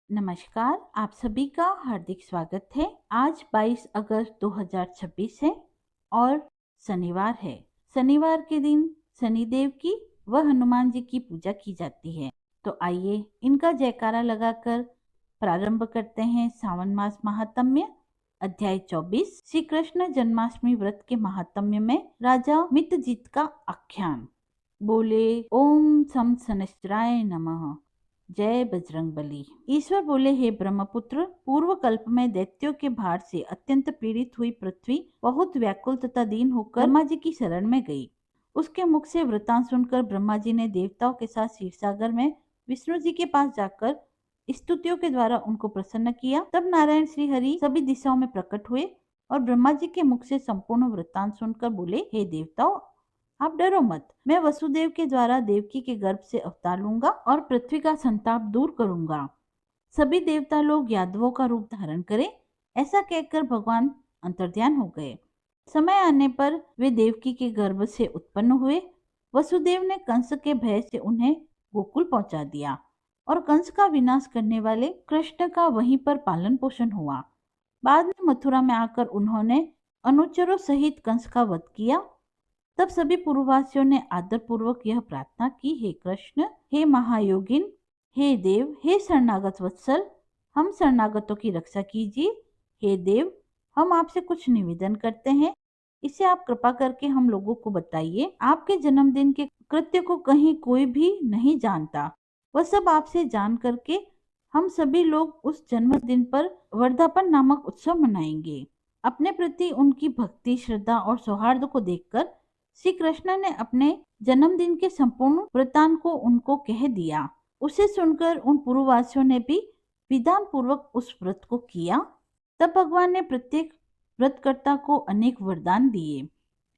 नमस्कार, आप सभी का हार्दिक स्वागत है। आज 22 अगस्त 2026 है और शनिवार है। शनिवार के दिन शनिदेव की व हनुमान जी की पूजा की जाती है। तो आइए इनका जयकारा लगाकर प्रारंभ करते हैं सावन मास महात्म्य अध्याय 24 श्री कृष्ण जन्माष्टमी व्रत के महात्म्य में राजा मितजीत का आख्यान। बोले ओम सम शनिश्चराय नमः। जय बजरंगबली। ईश्वर बोले, हे ब्रह्मपुत्र, पूर्व कल्प में दैत्यों के भार से अत्यंत पीड़ित हुई पृथ्वी बहुत व्याकुल तथा दीन होकर ब्रह्मा जी की शरण में गई। उसके मुख से वृतांत सुनकर ब्रह्मा जी ने देवताओं के साथ क्षीरसागर में विष्णु जी के पास जाकर स्तुतियों के द्वारा उनको प्रसन्न किया। तब नारायण श्री हरि सभी दिशाओं में प्रकट हुए और ब्रह्मा जी के मुख से संपूर्ण वृतांत सुनकर बोले, हे देवताओं, आप डरो मत। मैं वसुदेव के द्वारा देवकी के गर्भ से अवतार लूंगा और पृथ्वी का संताप दूर करूंगा। सभी देवता लोग यादवों का रूप धारण करें। ऐसा कहकर भगवान अंतर्ध्यान हो गए। समय आने पर वे देवकी के गर्भ से उत्पन्न हुए। वसुदेव ने कंस के भय से उन्हें गोकुल पहुंचा दिया और कंस का विनाश करने वाले कृष्ण का वहीं पर पालन पोषण हुआ। बाद में मथुरा में आकर उन्होंने अनुचरों सहित कंस का वध किया। तब सभी पूर्ववासियों ने आदर पूर्वक यह प्रार्थना की, हे कृष्ण, हे महायोगिन, हे देव, हे शरणागत वत्सल, हम शरणागतों की रक्षा कीजिए। हे देव, हम आपसे कुछ निवेदन करते हैं, इसे आप कृपा करके हम लोगों को बताइए। आपके जन्मदिन के कृत्य को कहीं कोई भी नहीं जानता। वह सब आपसे जान करके हम सभी लोग उस जन्मदिन पर वर्धापन नामक उत्सव मनाएंगे। अपने प्रति उनकी भक्ति, श्रद्धा और सौहार्द को देखकर श्री कृष्ण ने अपने जन्मदिन के संपूर्ण वृतांत को उनको कह दिया। उसे सुनकर उन पूर्ववासियों ने भी विधान पूर्वक उस व्रत को किया। तब भगवान ने प्रत्येक व्रतकर्ता को अनेक वरदान दिए।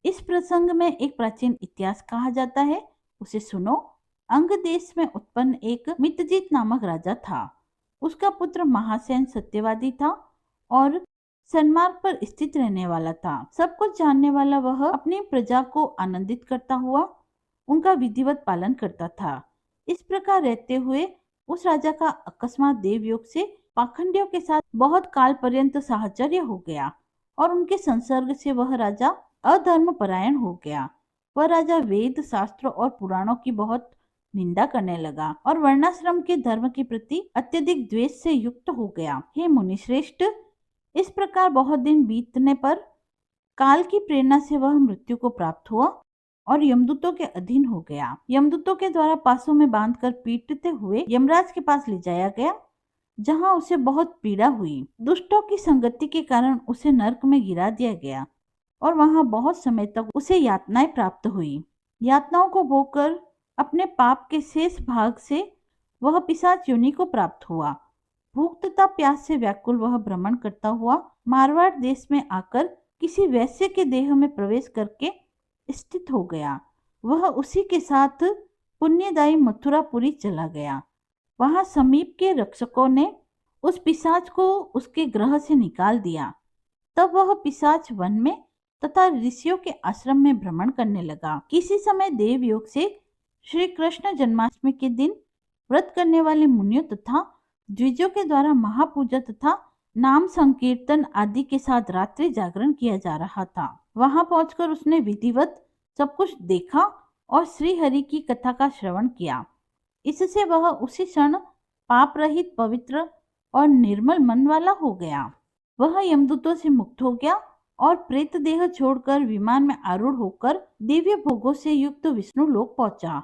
इस प्रसंग में एक प्राचीन इतिहास कहा जाता है, उसे सुनो। अंग देश में उत्पन्न एक मितजीत नामक राजा था। उसका पुत्र महासेन सत्यवादी था और सन्मार्ग पर स्थित रहने वाला था। सब कुछ जानने वाला वह अपनी प्रजा को आनंदित करता हुआ उनका विधिवत पालन करता था। इस प्रकार रहते हुए उस राजा का अकस्मात देवयोग से पाखंडियों के साथ बहुत काल पर्यंत साहचर्य हो गया और उनके संसर्ग से वह राजा अधर्म परायण हो गया। वह राजा वेद, शास्त्र और पुराणों की बहुत निंदा करने लगा और वर्णाश्रम के धर्म के प्रति अत्यधिक द्वेष से युक्त हो गया। हे मुनिश्रेष्ठ, इस प्रकार बहुत दिन बीतने पर काल की प्रेरणा से वह मृत्यु को प्राप्त हुआ और यमदूतों के अधीन हो गया। यमदूतों के द्वारा पासों में बांधकर पीटते हुए यमराज के पास ले जाया गया, जहां उसे बहुत पीड़ा हुई। दुष्टों की संगति के कारण उसे नरक में गिरा दिया गया और वहां बहुत समय तक उसे यातनाएं प्राप्त हुई। यातनाओं को भोगकर अपने पाप के शेष भाग से वह पिशाच योनि को प्राप्त हुआ। भूख तथा प्यास से व्याकुल वह भ्रमण करता हुआ मारवाड़ देश में आकर किसी वैश्य के देह में प्रवेश करके स्थित हो गया। वह उसी के साथ पुण्यदायी मथुरापुरी चला गया। वहां समीप के रक्षकों ने उस पिशाच को उसके ग्रह से निकाल दिया। तब वह पिशाच वन में तथा ऋषियों के आश्रम में भ्रमण करने लगा। किसी समय देवयोग से श्री कृष्ण जन्माष्टमी के दिन व्रत करने वाले मुनियों तथा द्विजों के द्वारा महापूजा तथा नाम संकीर्तन आदि के साथ रात्रि जागरण किया जा रहा था। वहां पहुंचकर उसने विधिवत सब कुछ देखा और श्री हरि की कथा का श्रवण किया। इससे वह उसी क्षण पाप रहित, पवित्र और निर्मल मन वाला हो गया। वह यमदूतों से मुक्त हो गया और प्रेत देह छोड़कर विमान में आरूढ़ होकर दिव्य भोगों से युक्त विष्णु लोक पहुंचा।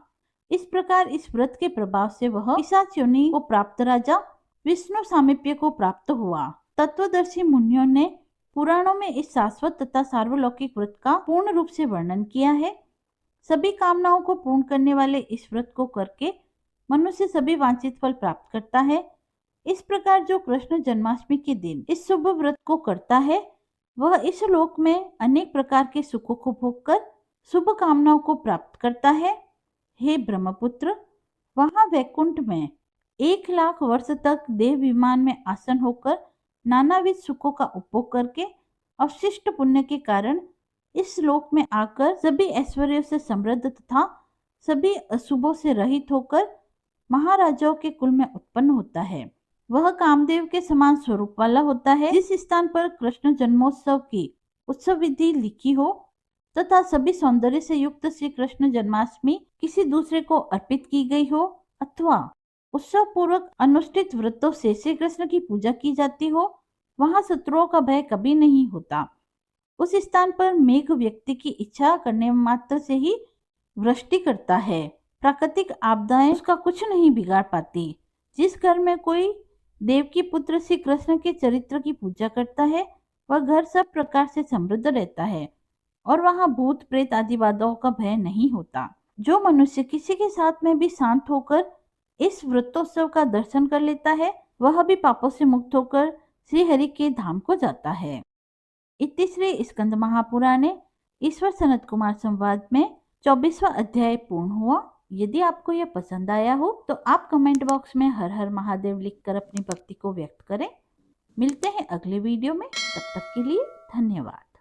इस प्रकार इस व्रत के प्रभाव से वह पिशाच योनि को प्राप्त राजा विष्णु सामीप्य को प्राप्त हुआ। तत्वदर्शी मुनियों ने पुराणों में इस शाश्वत तथा सार्वलौकिक व्रत का पूर्ण रूप से वर्णन किया है। सभी कामनाओं को पूर्ण करने वाले इस व्रत को करके मनुष्य सभी वांछित फल प्राप्त करता है। इस प्रकार जो कृष्ण जन्माष्टमी के दिन इस शुभ व्रत को करता है, वह इस लोक में अनेक प्रकार के सुखों को भोगकर शुभ कामनाओं को प्राप्त करता है। हे ब्रह्मपुत्र, वहां वैकुंठ में 1,00,000 वर्ष तक देव विमान में आसन होकर नानाविध सुखों का उपभोग करके अवशिष्ट पुण्य के कारण इस श्लोक में आकर सभी ऐश्वर्यों से समृद्ध तथा सभी अशुभों से रहित होकर महाराजाओं के कुल में उत्पन्न होता है। वह कामदेव के समान स्वरूप वाला होता है। जिस स्थान पर कृष्ण जन्मोत्सव की उत्सव विधि लिखी हो तथा सभी सौंदर्य से युक्त श्री कृष्ण जन्माष्टमी किसी दूसरे को अर्पित की गई हो अथवा उत्सव पूर्वक अनुष्ठित व्रतों से श्री कृष्ण की पूजा की जाती हो, वहां शत्रुओं का भय कभी नहीं होता। उस स्थान पर मेघ व्यक्ति की इच्छा करने मात्र से ही वृष्टि करता है। प्राकृतिक आपदाएं उसका कुछ नहीं बिगाड़ पाती। जिस घर में कोई देव की पुत्र श्री कृष्ण के चरित्र की पूजा करता है, वह घर सब प्रकार से समृद्ध रहता है और वहां भूत प्रेत आदि बाधाओं का भय नहीं होता। जो मनुष्य किसी के साथ में भी शांत होकर इस व्रतोत्सव का दर्शन कर लेता है, वह भी पापों से मुक्त होकर श्री हरि के धाम को जाता है। इति श्री स्कंद महापुराणे ईश्वर सनत कुमार संवाद में 24वां अध्याय पूर्ण हुआ। यदि आपको यह पसंद आया हो तो आप कमेंट बॉक्स में हर हर महादेव लिखकर अपनी भक्ति को व्यक्त करें। मिलते हैं अगले वीडियो में, तब तक के लिए धन्यवाद।